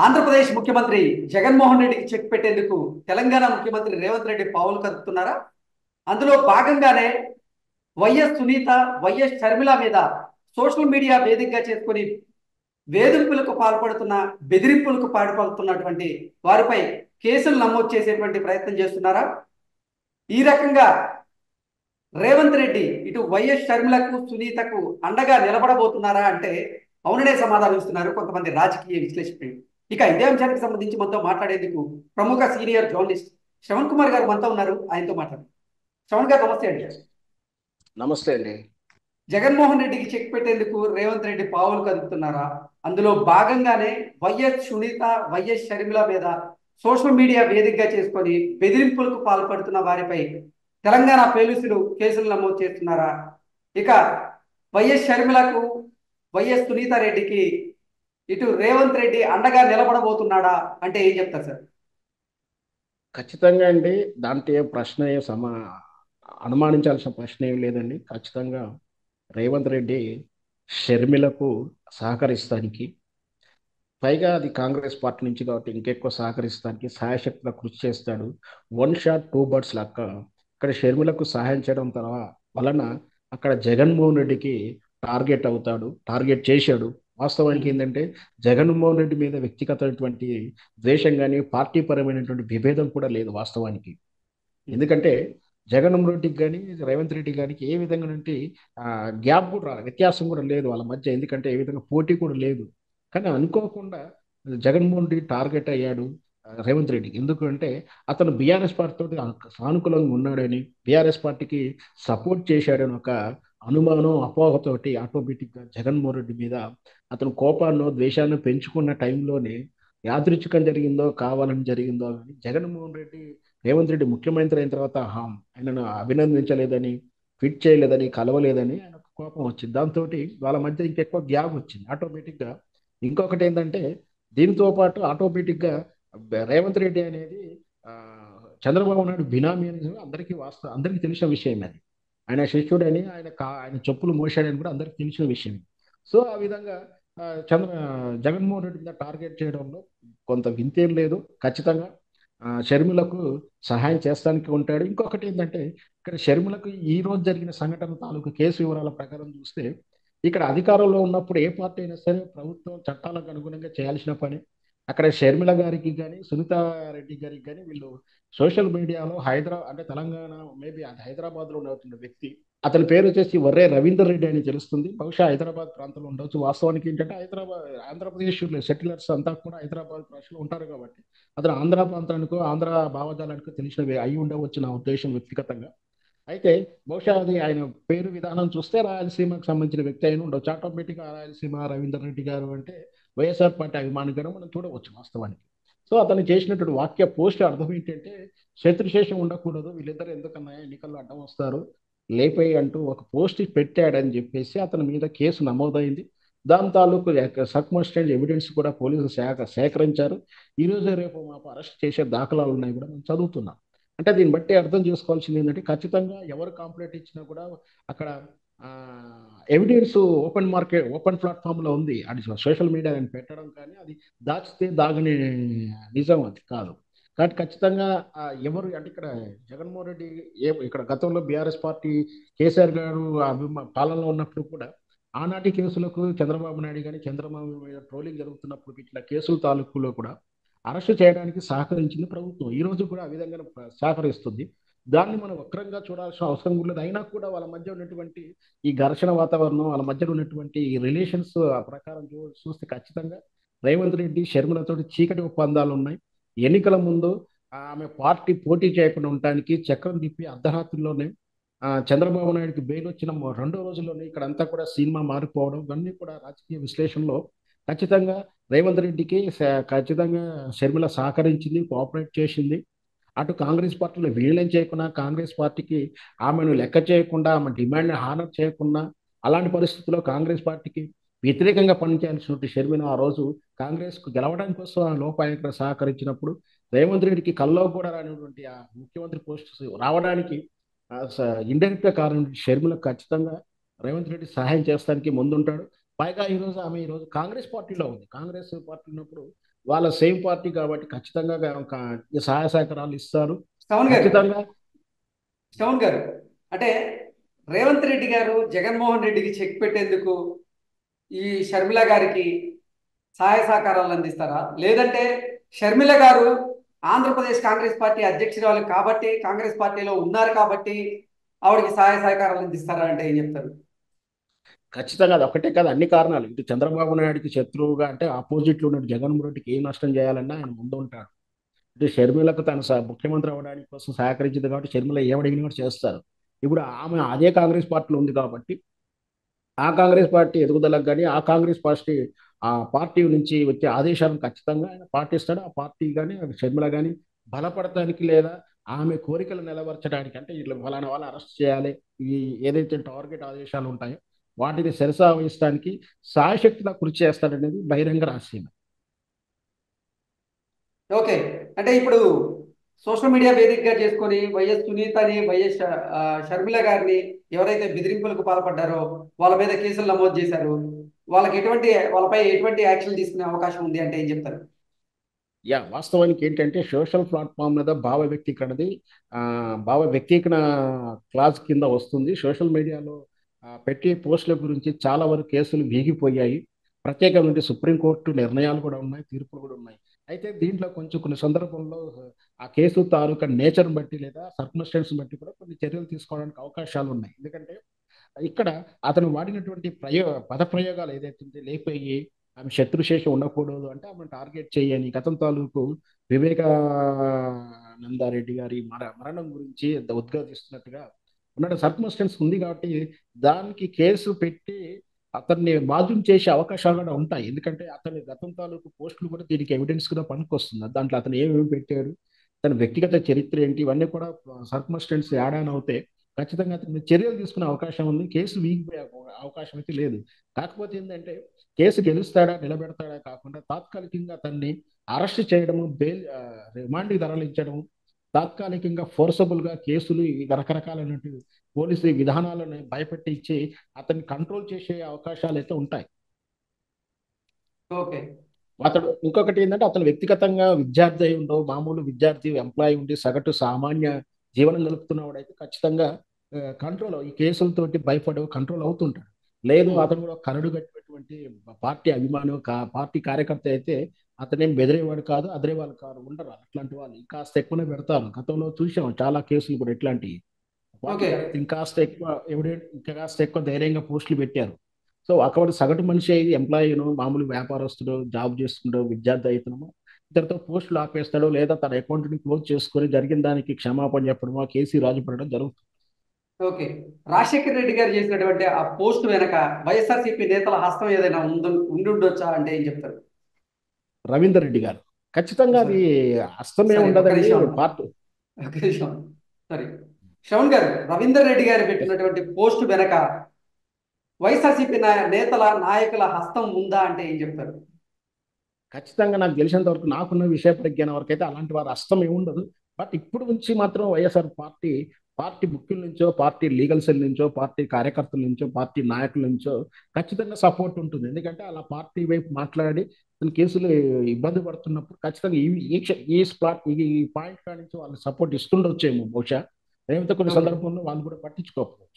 ఆంధ్రప్రదేశ్ ముఖ్యమంత్రి జగన్మోహన్ రెడ్డికి చెక్ పెట్టేందుకు తెలంగాణ ముఖ్యమంత్రి రేవంత్ రెడ్డి పావులు కదుపుతున్నారా? అందులో భాగంగానే వైఎస్ సునీత, వైఎస్ షర్మిల మీద సోషల్ మీడియా వేదికగా చేసుకుని వేధింపులకు పాల్పడుతున్న, బెదిరింపులకు పాల్పడుతున్నటువంటి వారిపై కేసులు నమోదు చేసేటువంటి ప్రయత్నం చేస్తున్నారా? ఈ రకంగా రేవంత్ రెడ్డి ఇటు వైఎస్ షర్మిలకు, సునీతకు అండగా నిలబడబోతున్నారా అంటే అవుననే సమాధానం ఇస్తున్నారు కొంతమంది రాజకీయ విశ్లేషకులు. ఇక ఇదే అంశానికి సంబంధించి మనతో మాట్లాడేందుకు ప్రముఖ సీనియర్ జర్నలిస్ట్ శ్రవణ్ కుమార్ గారు మనతో ఉన్నారు. ఆయనతో మాట్లాడు. శ్రవణ్ గారు నమస్తే అండి. నమస్తే అండి. జగన్మోహన్ రెడ్డికి చెక్ పెట్టేందుకు రేవంత్ రెడ్డి పావులు కదుపుతున్నారా? అందులో భాగంగానే వైఎస్ సునీత, వైఎస్ షర్మిల మీద సోషల్ మీడియా వేదికగా చేసుకొని బెదిరింపులకు పాల్పడుతున్న వారిపై తెలంగాణ పోలీసులు కేసులు నమోదు చేస్తున్నారా? ఇక వైఎస్ షర్మిలకు, వైఎస్ సునీత రెడ్డికి ఇటు రేవంత్ రెడ్డి అండగా నిలబడబోతున్నాడా అంటే ఏం చెప్తారు సార్? ఖచ్చితంగా అండి. దాంట్లో ఏ ప్రశ్న అనుమానించాల్సిన ప్రశ్న ఏం లేదండి. ఖచ్చితంగా రేవంత్ రెడ్డి షర్మిలకు సహకరిస్తానికి, పైగా అది కాంగ్రెస్ పార్టీ నుంచి కాబట్టి ఇంకెక్కువ సహకరిస్తానికి సాయశక్తిగా కృషి చేస్తాడు. వన్ షాట్ టూ బర్డ్స్ లెక్క ఇక్కడ షర్మిలకు సహాయం చేయడం వలన అక్కడ జగన్మోహన్ రెడ్డికి టార్గెట్ అవుతాడు, టార్గెట్ చేశాడు. వాస్తవానికి ఏంటంటే జగన్మోహన్ రెడ్డి మీద వ్యక్తిగతమైనటువంటి ద్వేషం కానీ పార్టీ పరమైనటువంటి విభేదం కూడా లేదు వాస్తవానికి. ఎందుకంటే జగన్మోహన్ రెడ్డికి కానీ రేవంత్ రెడ్డి కానీ ఏ విధంగా నుండి గ్యాప్ కూడా రాలేదు, వ్యత్యాసం కూడా లేదు వాళ్ళ మధ్య. ఎందుకంటే ఏ విధంగా పోటీ కూడా లేదు. కానీ అనుకోకుండా జగన్మోహన్ రెడ్డి టార్గెట్ అయ్యాడు రేవంత్ రెడ్డికి. ఎందుకంటే అతను బీఆర్ఎస్ పార్టీ తోటి సానుకూలంగా ఉన్నాడని, బీఆర్ఎస్ పార్టీకి సపోర్ట్ చేశాడని ఒక అనుమానం, అపోహతోటి ఆటోమేటిక్గా జగన్మోహన్ రెడ్డి మీద అతను కోపాన్నో ద్వేషాన్ని పెంచుకున్న టైంలోనే యాదృచ్ఛికం జరిగిందో కావాలని జరిగిందో కానీ జగన్మోహన్ రెడ్డి రేవంత్ రెడ్డి ముఖ్యమంత్రి అయిన తర్వాత ఆయనను అభినందించలేదని, ఫిట్ చేయలేదని, కలవలేదని ఆయనకు కోపం వచ్చింది. దాంతో వాళ్ళ మధ్య ఇంకెక్కువ గ్యాప్ వచ్చింది ఆటోమేటిక్గా. ఇంకొకటి ఏంటంటే దీంతో పాటు ఆటోమేటిక్గా రేవంత్ రెడ్డి అనేది ఆ, చంద్రబాబు నాయుడు బినామీ అనేది అందరికీ అందరికీ తెలిసిన విషయం అది. ఆయన శిష్యుడని, ఆయన చెప్పులు మోసాడని కూడా అందరికీ తెలిసిన విషయం. సో ఆ విధంగా జగన్మోహన్ రెడ్డి మీద టార్గెట్ చేయడంలో కొంత వింతేం లేదు. ఖచ్చితంగా షర్మిలకు సహాయం చేస్తానికి ఉంటాడు. ఇంకొకటి ఏంటంటే ఇక్కడ షర్మిలకు ఈ రోజు జరిగిన సంఘటన తాలూకు కేసు వివరాల ప్రకారం చూస్తే ఇక్కడ అధికారంలో ఉన్నప్పుడు ఏ పార్టీ అయినా సరే ప్రభుత్వం చట్టాలకు అనుగుణంగా చేయాల్సిన పని. అక్కడ షర్మిల గారికి కానీ సునీత రెడ్డి గారికి కానీ వీళ్ళు సోషల్ మీడియాలో అంటే తెలంగాణ, మేబీ అది హైదరాబాద్లో ఉంటున్న వ్యక్తి, అతని పేరు వచ్చేసి వర్రే రవీందర్ రెడ్డి అని తెలుస్తుంది. బహుశా హైదరాబాద్ ప్రాంతంలో ఉండవచ్చు. వాస్తవానికి ఏంటంటే ఆంధ్రప్రదేశ్ సెటిలర్స్ అంతా కూడా హైదరాబాద్ ప్రజలు ఉంటారు కాబట్టి అతను ఆంధ్ర ప్రాంతానికో ఆంధ్ర భావజాలానికో తెలిసిన అయి ఉండవచ్చు నా ఉద్దేశం వ్యక్తిగతంగా. అయితే బహుశా అది ఆయన పేరు విధానం చూస్తే రాయలసీమకు సంబంధించిన వ్యక్తి అయిన ఉండవచ్చు. ఆటోమేటిక్గా రాయలసీమ రవీందర్ రెడ్డి గారు అంటే వైఎస్ఆర్ పార్టీ అభిమానిగా మనం చూడవచ్చు వాస్తవానికి. సో అతను చేసినటువంటి వాక్య పోస్ట్ అర్థం ఏంటంటే శత్రుశేషం ఉండకూడదు, వీళ్ళిద్దరు ఎందుకన్నా ఎన్నికల్లో అడ్డం వస్తారు లేపై అంటూ ఒక పోస్ట్ పెట్టాడని చెప్పేసి అతని మీద కేసు నమోదైంది. దాని తాలూకు సర్కమ్స్టెన్షియల్ ఎవిడెన్స్ కూడా పోలీసులు సేకరించారు. ఈ రోజు రేపు మాకు అరెస్ట్ చేసే దాఖలాలు ఉన్నాయి కూడా మనం చదువుతున్నాం. అంటే దీన్ని బట్టి అర్థం చేసుకోవాల్సింది ఏంటంటే ఖచ్చితంగా ఎవరు కంప్లైంట్ ఇచ్చినా కూడా అక్కడ ఎవిడెన్స్ ఓపెన్ ప్లాట్ఫామ్ లో ఉంది. అది సోషల్ మీడియా పెట్టడం కానీ అది దాచితే దాగని నిజం అది కాదు. కాబట్టి ఖచ్చితంగా ఎవరు అంటే ఇక్కడ జగన్మోహన్ రెడ్డి ఇక్కడ గతంలో బీఆర్ఎస్ పార్టీ కేసీఆర్ గారు పాలనలో ఉన్నప్పుడు కూడా ఆనాటి కేసులకు చంద్రబాబు నాయుడు కానీ చంద్రబాబు మీద ట్రోలింగ్ జరుగుతున్నప్పుడు ఇట్లా కేసుల తాలూకులో కూడా అరెస్ట్ చేయడానికి సహకరించింది ప్రభుత్వం. ఈ రోజు కూడా ఆ విధంగా సహకరిస్తుంది. దాన్ని మనం వక్రంగా చూడాల్సిన అవసరం లేదు. అయినా కూడా వాళ్ళ మధ్య ఉన్నటువంటి ఈ ఘర్షణ వాతావరణం, వాళ్ళ మధ్య ఉన్నటువంటి ఈ రిలేషన్స్ ప్రకారం చూస్తే ఖచ్చితంగా రేవంత్ రెడ్డి షర్మిలతో చీకటి ఒప్పందాలు ఉన్నాయి. ఎన్నికల ముందు ఆమె పార్టీ పోటీ చేయకుండా ఉండటానికి చక్రం తిప్పి అర్ధరాత్రిలోనే చంద్రబాబు నాయుడుకి బెయిల్ వచ్చిన రెండో రోజుల్లోనే ఇక్కడ అంతా కూడా సినిమా మారిపోవడం, ఇవన్నీ కూడా రాజకీయ విశ్లేషణలో ఖచ్చితంగా రేవంత్ రెడ్డికి ఖచ్చితంగా షర్మిల సహకరించింది, కోఆపరేట్ చేసింది. అటు కాంగ్రెస్ పార్టీలో విలీనం చేయకుండా, కాంగ్రెస్ పార్టీకి ఆమెను లెక్క చేయకుండా, ఆమె డిమాండ్ని హానర్ చేయకుండా, అలాంటి పరిస్థితుల్లో కాంగ్రెస్ పార్టీకి వ్యతిరేకంగా పనిచేయాల్సినటువంటి షర్మిల ఆ రోజు కాంగ్రెస్కు గెలవడానికి కోసం ఆ లోపాయకులు సహకరించినప్పుడు రేవంత్ రెడ్డికి కల్లో కూడా రానిటువంటి ఆ ముఖ్యమంత్రి పోస్ట్ రావడానికి ఇండైరెక్ట్ గా కారణం షర్మిలకు ఖచ్చితంగా రేవంత్ రెడ్డి సహాయం చేస్తానికి ముందుంటాడు. పైగా ఈరోజు ఆమె కాంగ్రెస్ పార్టీలో ఉంది. కాంగ్రెస్ పార్టీ ఉన్నప్పుడు వాళ్ళ సేమ్ పార్టీ కాబట్టి ఖచ్చితంగా ఈ సహాయ సహకారాలు ఇస్తారు. శ్రవణ్ గారు, ఖచ్చితంగా శ్రవణ్ గారు, అంటే రేవంత్ రెడ్డి గారు జగన్మోహన్ రెడ్డికి చెక్ పెట్టేందుకు ఈ షర్మిల గారికి సహాయ సహకారాలు అందిస్తారా, లేదంటే షర్మిల గారు ఆంధ్రప్రదేశ్ కాంగ్రెస్ పార్టీ అధ్యక్షురాలు కాబట్టి, కాంగ్రెస్ పార్టీలో ఉన్నారు కాబట్టి ఆవిడకి సహాయ సహకారాలు అందిస్తారా అంటే ఏం చెప్తారు? ఖచ్చితంగా అది ఒకటే కాదు, అన్ని కారణాలు. ఇటు చంద్రబాబు నాయుడుకి శత్రువుగా అంటే ఆపోజిట్లో ఉన్న జగన్మోహన్ రెడ్డికి ఏం నష్టం చేయాలన్నా ఆయన ముందు ఉంటాడు. ఇటు షర్మిలకు తను ముఖ్యమంత్రి అవ్వడానికి కోసం సహకరించింది కాబట్టి షర్మిల ఏమడిగినా కూడా చేస్తారు. ఇప్పుడు ఆమె అదే కాంగ్రెస్ పార్టీలో ఉంది కాబట్టి ఆ కాంగ్రెస్ పార్టీ ఎదుగుదలకు కానీ ఆ కాంగ్రెస్ పార్టీ ఆ పార్టీ నుంచి వచ్చే ఆదేశాలను ఖచ్చితంగా ఆయన పాటిస్తాడు. ఆ పార్టీ కానీ షర్మిల కానీ బలపడటానికి లేదా ఆమె కోరికలు నెరవేర్చడానికి, అంటే ఇట్లా ఫలానా వాళ్ళు అరెస్ట్ చేయాలి, ఈ ఏదైతే టార్గెట్ ఆదేశాలు ఉంటాయో వాటిని శిరసావహించడానికి సాయశక్తిగా కృషి చేస్తాడనేది బహిరంగ రహస్యం. ఓకే. అంటే ఇప్పుడు సోషల్ మీడియా వేదికగా చేసుకొని వైఎస్ సునీతని, వైఎస్ షర్మిల గారిని ఎవరైతే బెదిరింపులకు పాల్పడ్డారో వాళ్ళ మీద కేసులు నమోదు చేశారు. వాళ్ళపై ఎటువంటి యాక్షన్ తీసుకునే అవకాశం ఉంది అంటే ఏం చెప్తారు? వాస్తవానికి ఏంటంటే సోషల్ ప్లాట్ఫామ్ మీద ఆ, భావ వ్యక్తీకరణ క్లాస్ కింద వస్తుంది. సోషల్ మీడియాలో పెట్టే పోస్టుల గురించి చాలా వరకు కేసులు వీగిపోయాయి. ప్రత్యేకమైన సుప్రీంకోర్టు నిర్ణయాలు కూడా ఉన్నాయి, తీర్పులు కూడా ఉన్నాయి. అయితే దీంట్లో కొంచెం కొన్ని సందర్భంలో ఆ కేసు తాలూకా నేచర్ని బట్టి లేదా సర్కమ్స్టెన్స్ బట్టి కూడా కొన్ని చర్యలు తీసుకోవడానికి అవకాశాలు ఉన్నాయి. ఎందుకంటే ఇక్కడ అతను వాడినటువంటి పద ప్రయోగాలు ఏదైతే ఉందో, లేపయ్యి ఆమె శత్రుశేషం ఉండకూడదు అంటే ఆమె టార్గెట్ చేయని గతం తాలూకు వివేకానందారెడ్డి గారి మరణం గురించి ఉద్ఘాటిస్తున్నట్టుగా ఉన్న సర్కమ్స్టెన్స్ ఉంది కాబట్టి దానికి కేసు పెట్టి అతన్ని బాధ్యం చేసే అవకాశాలు కూడా ఉంటాయి. ఎందుకంటే అతని గతం తాలూకు పోస్టులు కూడా దీనికి ఎవిడెన్స్ కూడా పనికొస్తుంది. దాంట్లో అతను ఏమేమి పెట్టాడు, తన వ్యక్తిగత చరిత్ర ఏంటి, ఇవన్నీ కూడా సర్కమ్స్టెన్స్ యాడ్ ఆన్ అవుతే ఖచ్చితంగా అతని మీద చర్యలు తీసుకునే అవకాశం ఉంది. కేసు వీగిపోయే అవకాశం అయితే లేదు. కాకపోతే ఏంటంటే కేసు గెలుస్తాడా నిలబెడతాడా కాకుండా తాత్కాలికంగా అతన్ని అరెస్ట్ చేయడము, రిమాండ్కి తరలించడము, తాత్కాలికంగా ఫోర్సబుల్ గా కేసులు ఈ రకరకాలైనటువంటి పోలీసు విధానాలను భయపెట్టించి అతన్ని కంట్రోల్ చేసే అవకాశాలు అయితే ఉంటాయి. ఓకే. అతడు ఇంకొకటి ఏంటంటే అతను వ్యక్తిగతంగా విద్యార్థి అయి ఉండవు, మామూలు విద్యార్థి ఎంప్లాయీ ఉండి సగటు సామాన్య జీవనం గడుపుతున్నవాడైతే ఖచ్చితంగా కంట్రోల్ ఈ కేసులతోటి భయపడే కంట్రోల్ అవుతుంటాడు. లేదు ఉమ్. అతను కూడా కరడు కట్టినటువంటి పార్టీ అభిమానం పార్టీ కార్యకర్త అయితే అతనేం బెదిరేవాడు కాదు, అదిరేవాళ్ళు కాదు, ఉండరు అట్లాంటి వాళ్ళు. ఇంకాస్త ఎక్కువనే పెడతారు. గతంలో చూసాం చాలా కేసులు కూడా ఇట్లాంటివి. Party okay. కార్యకర్త ఇంకాస్త ఎక్కువ ఇంకా కాస్త ఎక్కువ ధైర్యంగా పోస్టులు పెట్టారు. సో అక్కడ సగటు మనిషి అయ్యి ఎంప్లాయీను, మామూలు వ్యాపారస్తుడు, జాబ్ చేస్తుండో, విద్యార్థి అవుతున్నామో ఇద్దరితో పోస్టులు ఆపేస్తాడు, లేదా తన అకౌంట్ని క్లోజ్ చేసుకొని జరిగిన దానికి క్షమాపణ చెప్పడమో, కేసీ రాజు పడడం జరుగుతుంది. ఓకే. రాజశేఖర రెడ్డి గారు చేసినటువంటి ఆ పోస్ట్ వెనక వైఎస్ఆర్సీపీ నేతల హస్తం ఏదైనా ఉండి ఉండొచ్చా అంటే ఏం చెప్తారు? రవీందర్ రెడ్డి గారు ఖచ్చితంగా సారీ, అది అస్తమే సారీ, ఒక్క ఉండదండి. నిమిషం, పార్టీ ఒక్క నిమిషం. సారీ. శ్రవణ్ గారు, రవీందర్ రెడ్డి గారు పెట్టినటువంటి పోస్ట్ వెనక వైఎస్ఆర్సీపీ నేతల నాయకుల హస్తం ఉందా అంటే ఏం చెప్తారు? ఖచ్చితంగా నాకు తెలిసినంత వరకు, నాకున్న విషయ పరిజ్ఞానం వరకు అయితే అలాంటి వారి అస్తం ఏముండదు. బట్ ఇప్పుడు నుంచి మాత్రం వైఎస్ఆర్ పార్టీ పార్టీ ముఖ్యుల నుంచో, పార్టీ లీగల్ సెల్ నుంచో, పార్టీ కార్యకర్తల నుంచో, పార్టీ నాయకుల నుంచో ఖచ్చితంగా సపోర్ట్ ఉంటుంది. ఎందుకంటే అలా పార్టీ వైపు మాట్లాడి కొన్ని కేసులు ఇబ్బంది పడుతున్నప్పుడు ఖచ్చితంగా ఈ స్పాట్ ఈ పాయింట్ కాడి నుంచి వాళ్ళు సపోర్ట్ ఇస్తుండొచ్చేమో బహుశా. లేకపోతే కొన్ని ఓకే. సందర్భంలో వాళ్ళు కూడా పట్టించుకోకపోవచ్చు.